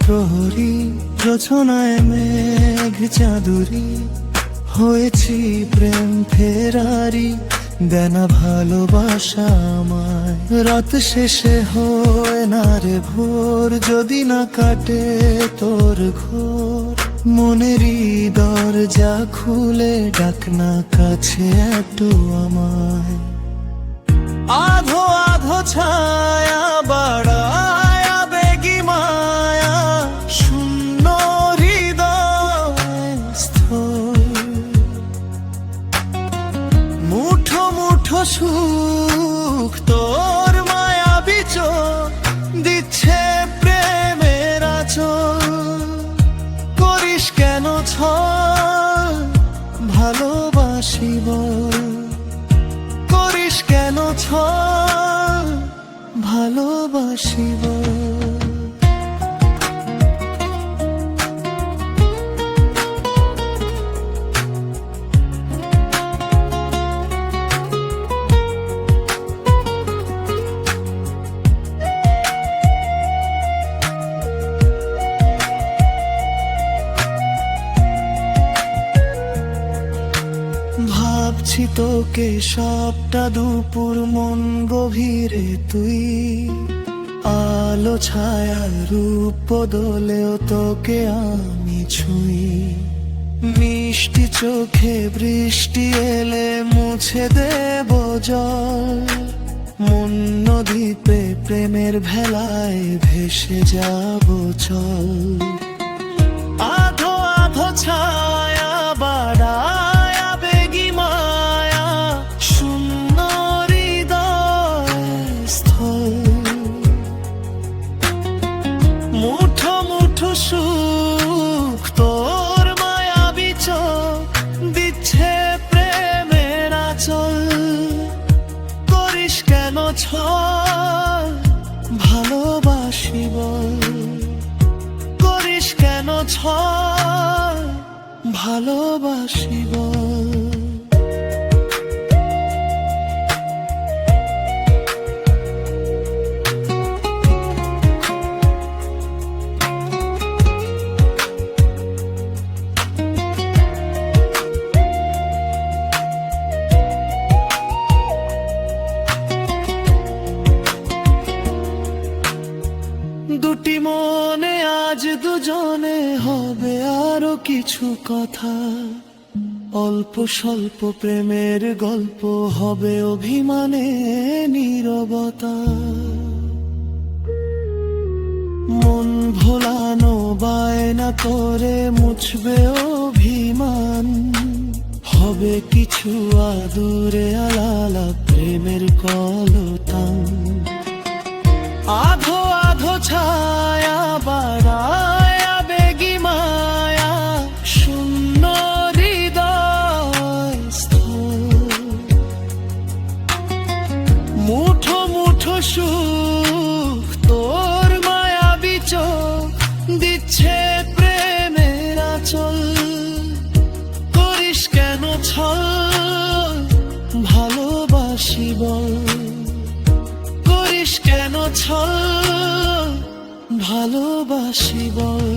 প্রহরী রচনায় মেঘ চাঁদুরি, হয়েছি প্রেম ফেরারি, দেনা ভালোবাসা আমায়। রাত শেষে হয় না রে ভোর, যদি না কাটে তোর ঘোর। মনেরই দরজা খুলে ডাক না কাছে একটু আমায়। আধো আধো ছায়া বাড়ায় আবেগী মায়া, শূন্য হৃদয় স্থল। মুঠো মুঠো সুখ তোর মায়াবী চোখ, দিচ্ছে প্রেমের আঁচল। করিস কেন ছল ভালোবাসি বল, করিস কেন ছল ভালোবাসি বল। ভাবছি তোকে সবটা দুপুর মন গভীরে তুই। আলো ছায়া রূপ বদলেও তোকে আমি ছুঁই। মিষ্টি চোখে বৃষ্টি এলে মুছে দেব জল। মন নদীতে প্রেমের ভেলায় ভেসে যাব চল। আধো আধো ছায়া বাড়ায় আবেগী মায়া, শূন্য হৃদয় স্থল। মুঠো মুঠো সুখ তোর মায়াবী চোখ, দিচ্ছে প্রেমের আঁচল। করিস কেন ছল ভালোবাসি বল, করিস কেন ছল ভালোবাসি বল। দুটি মনে আজ দুজনে হবে আরো কিছু কথা। অল্প স্বল্প প্রেমের গল্প হবে অভিমানে নীরবতা। মন ভোলানো বায়না করে মুছবে অভিমান। হবে কিছু আদুরে আলালা প্রেমের কলতান। আধো আধো ছায়া বাড়ায় আবেগী মায়া, শূন্য হৃদয় স্থল। মুঠো মুঠো সুখ তোর মায়াবী চোখ, দিচ্ছে প্রেমের আঁচল। করিস কেন ছল ভালোবাসি বল, করিস কেন ছল ভালোবাসি বল।